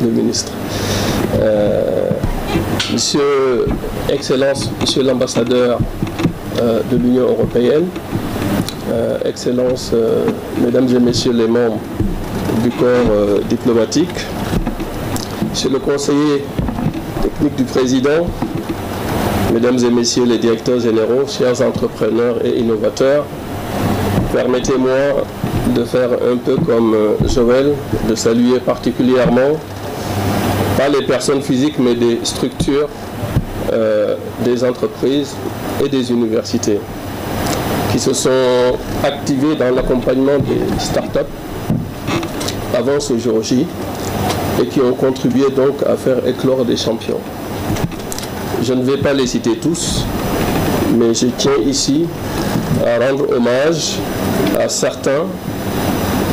le ministre. Excellence, Monsieur l'ambassadeur de l'Union européenne, Excellences, Mesdames et Messieurs les membres du corps diplomatique, Monsieur le conseiller technique du Président, Mesdames et Messieurs les directeurs généraux, chers entrepreneurs et innovateurs, permettez-moi de faire un peu comme Joël, de saluer particulièrement, pas les personnes physiques, mais des structures, des entreprises et des universités qui se sont activées dans l'accompagnement des startups avant ce jour J et qui ont contribué donc à faire éclore des champions. Je ne vais pas les citer tous, mais je tiens ici à rendre hommage à certains,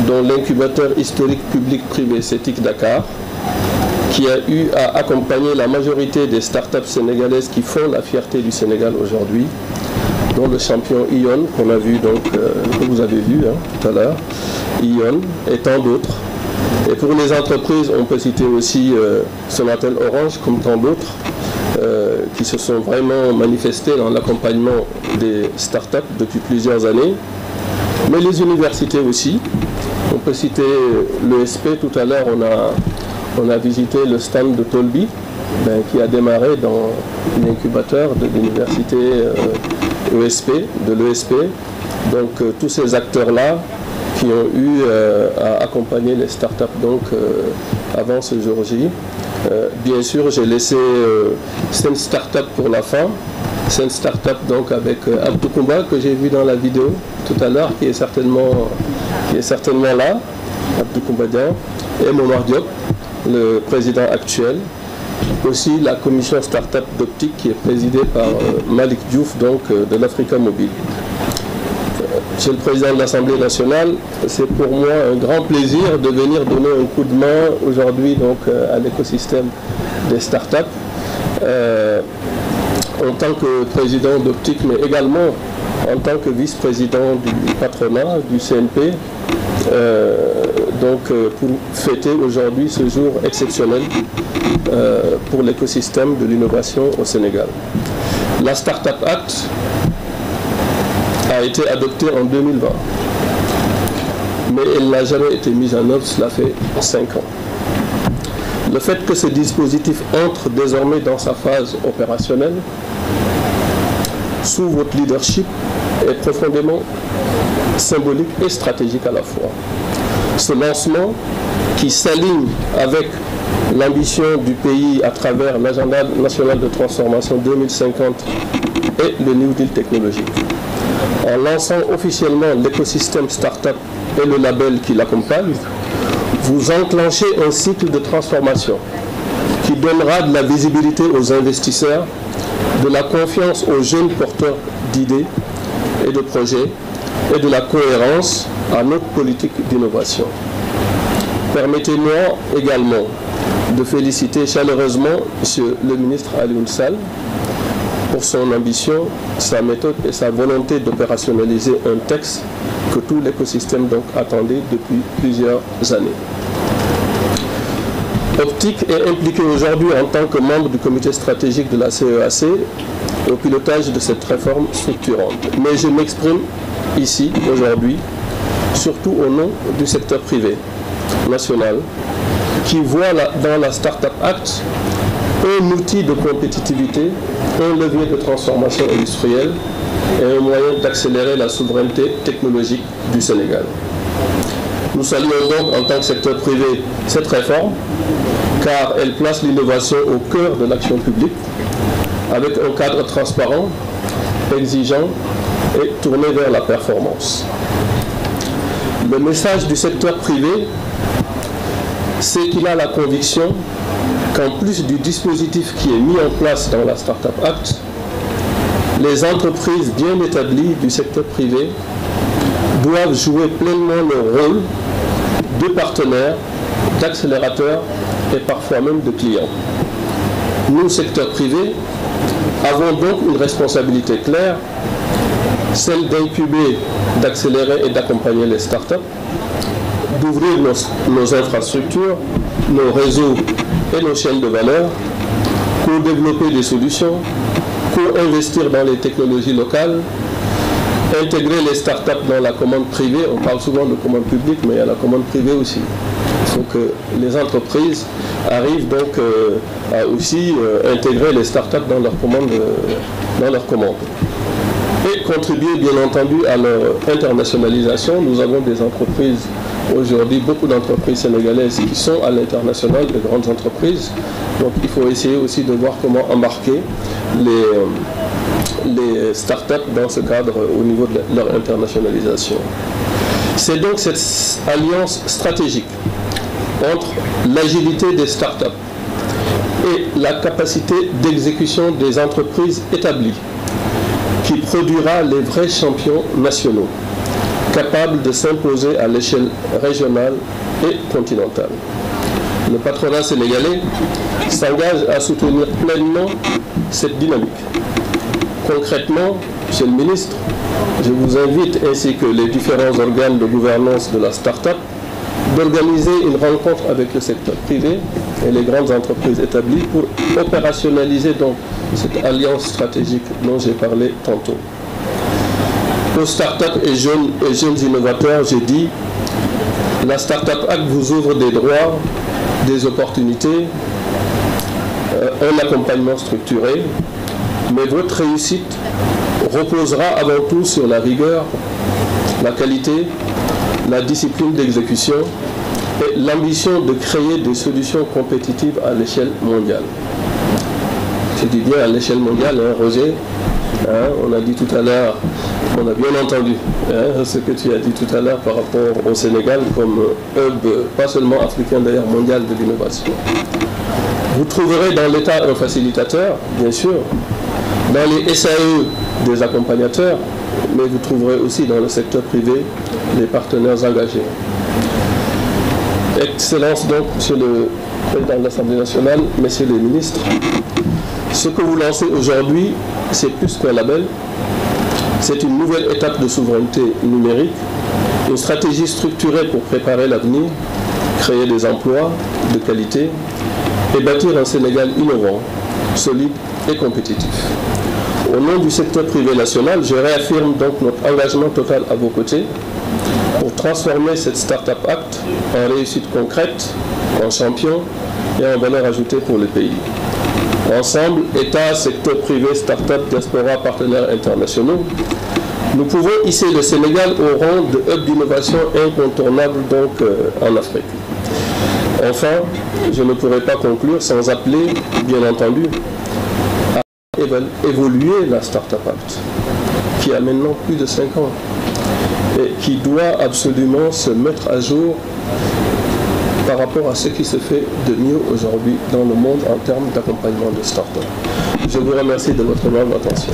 dont l'incubateur historique public-privé CETIC Dakar, qui a eu à accompagner la majorité des startups sénégalaises qui font la fierté du Sénégal aujourd'hui, dont le champion Ion, qu'on a vu donc, que vous avez vu tout à l'heure, Ion et tant d'autres. Et pour les entreprises, on peut citer aussi Sonatel Orange, comme tant d'autres, qui se sont vraiment manifestés dans l'accompagnement des startups depuis plusieurs années. Mais les universités aussi. On peut citer l'ESP. Tout à l'heure, on a visité le stand de Tolbi, qui a démarré dans l'incubateur de l'université de l'ESP. Donc tous ces acteurs-là qui ont eu à accompagner les startups donc, avant ce jour J. Bien sûr, j'ai laissé Sen Startup pour la fin. Sen Startup donc avec Abdou Koumba que j'ai vu dans la vidéo tout à l'heure, qui est certainement là, Abdou Koumba, et Momar Diop, le président actuel. Aussi la commission Startup d'Optique qui est présidée par Malik Diouf donc de l'Africa Mobile. Monsieur le Président de l'Assemblée nationale, c'est pour moi un grand plaisir de venir donner un coup de main aujourd'hui donc à l'écosystème des startups. En tant que président d'Optique, mais également en tant que vice-président du patronat, du CNP, pour fêter aujourd'hui ce jour exceptionnel pour l'écosystème de l'innovation au Sénégal. La Startup Act a été adoptée en 2020, mais elle n'a jamais été mise en œuvre, cela fait 5 ans. Le fait que ce dispositif entre désormais dans sa phase opérationnelle, sous votre leadership, est profondément symbolique et stratégique à la fois. Ce lancement qui s'aligne avec l'ambition du pays à travers l'agenda national de transformation 2050 et le New Deal technologique. En lançant officiellement l'écosystème Startup et le label qui l'accompagne, vous enclenchez un cycle de transformation qui donnera de la visibilité aux investisseurs, de la confiance aux jeunes porteurs d'idées et de projets et de la cohérence à notre politique d'innovation. Permettez-moi également de féliciter chaleureusement M. le ministre Alioune Sall pour son ambition, sa méthode et sa volonté d'opérationnaliser un texte que tout l'écosystème donc attendait depuis plusieurs années. Optique est impliqué aujourd'hui en tant que membre du comité stratégique de la CEAC au pilotage de cette réforme structurante. Mais je m'exprime ici, aujourd'hui, surtout au nom du secteur privé national, qui voit dans la Startup Act un outil de compétitivité, un levier de transformation industrielle et un moyen d'accélérer la souveraineté technologique du Sénégal. Nous saluons donc en tant que secteur privé cette réforme, car elle place l'innovation au cœur de l'action publique, avec un cadre transparent, exigeant et tourné vers la performance. Le message du secteur privé, c'est qu'il a la conviction qu'en plus du dispositif qui est mis en place dans la Startup Act, les entreprises bien établies du secteur privé doivent jouer pleinement leur rôle de partenaires, d'accélérateurs et parfois même de clients. Nous, secteur privé, avons donc une responsabilité claire, celle d'incuber, d'accélérer et d'accompagner les startups, d'ouvrir nos infrastructures nos réseaux et nos chaînes de valeur, pour développer des solutions, pour investir dans les technologies locales, intégrer les startups dans la commande privée. On parle souvent de commande publique, mais il y a la commande privée aussi. Il faut que les entreprises arrivent donc à aussi intégrer les startups dans leurs commandes. Et contribuer bien entendu à leur internationalisation. Nous avons des entreprises aujourd'hui, beaucoup d'entreprises sénégalaises qui sont à l'international, de grandes entreprises. Donc il faut essayer aussi de voir comment embarquer les startups dans ce cadre au niveau de leur internationalisation. C'est donc cette alliance stratégique entre l'agilité des startups et la capacité d'exécution des entreprises établies qui produira les vrais champions nationaux, capables de s'imposer à l'échelle régionale et continentale. Le patronat sénégalais s'engage à soutenir pleinement cette dynamique. Concrètement, Monsieur le ministre, je vous invite, ainsi que les différents organes de gouvernance de la start-up, d'organiser une rencontre avec le secteur privé et les grandes entreprises établies pour opérationnaliser donc cette alliance stratégique dont j'ai parlé tantôt. Aux start-up et jeunes innovateurs, j'ai dit, la Start-up Act vous ouvre des droits, des opportunités, un accompagnement structuré, mais votre réussite reposera avant tout sur la rigueur, la qualité, la discipline d'exécution et l'ambition de créer des solutions compétitives à l'échelle mondiale. Je dis bien à l'échelle mondiale, hein, Roger. Hein, on a dit tout à l'heure, on a bien entendu ce que tu as dit tout à l'heure par rapport au Sénégal comme hub, pas seulement africain d'ailleurs, mondial de l'innovation. Vous trouverez dans l'État un facilitateur, bien sûr, dans les SAE des accompagnateurs, mais vous trouverez aussi dans le secteur privé les partenaires engagés. Excellence donc, Monsieur le Président de l'Assemblée nationale, Messieurs les ministres, ce que vous lancez aujourd'hui, c'est plus qu'un label, c'est une nouvelle étape de souveraineté numérique, une stratégie structurée pour préparer l'avenir, créer des emplois de qualité et bâtir un Sénégal innovant, solide et compétitif. Au nom du secteur privé national, je réaffirme donc notre engagement total à vos côtés pour transformer cette Start-up Act en réussite concrète, en champion et en valeur ajoutée pour le pays. Ensemble, État, secteur privé, start-up, diaspora, partenaires internationaux, nous pouvons hisser le Sénégal au rang de hub d'innovation incontournable donc en Afrique. Enfin, je ne pourrais pas conclure sans appeler, bien entendu, à évoluer la Start-up Act, qui a maintenant plus de 5 ans et qui doit absolument se mettre à jour par rapport à ce qui se fait de mieux aujourd'hui dans le monde en termes d'accompagnement de start-up. Je vous remercie de votre aimable attention.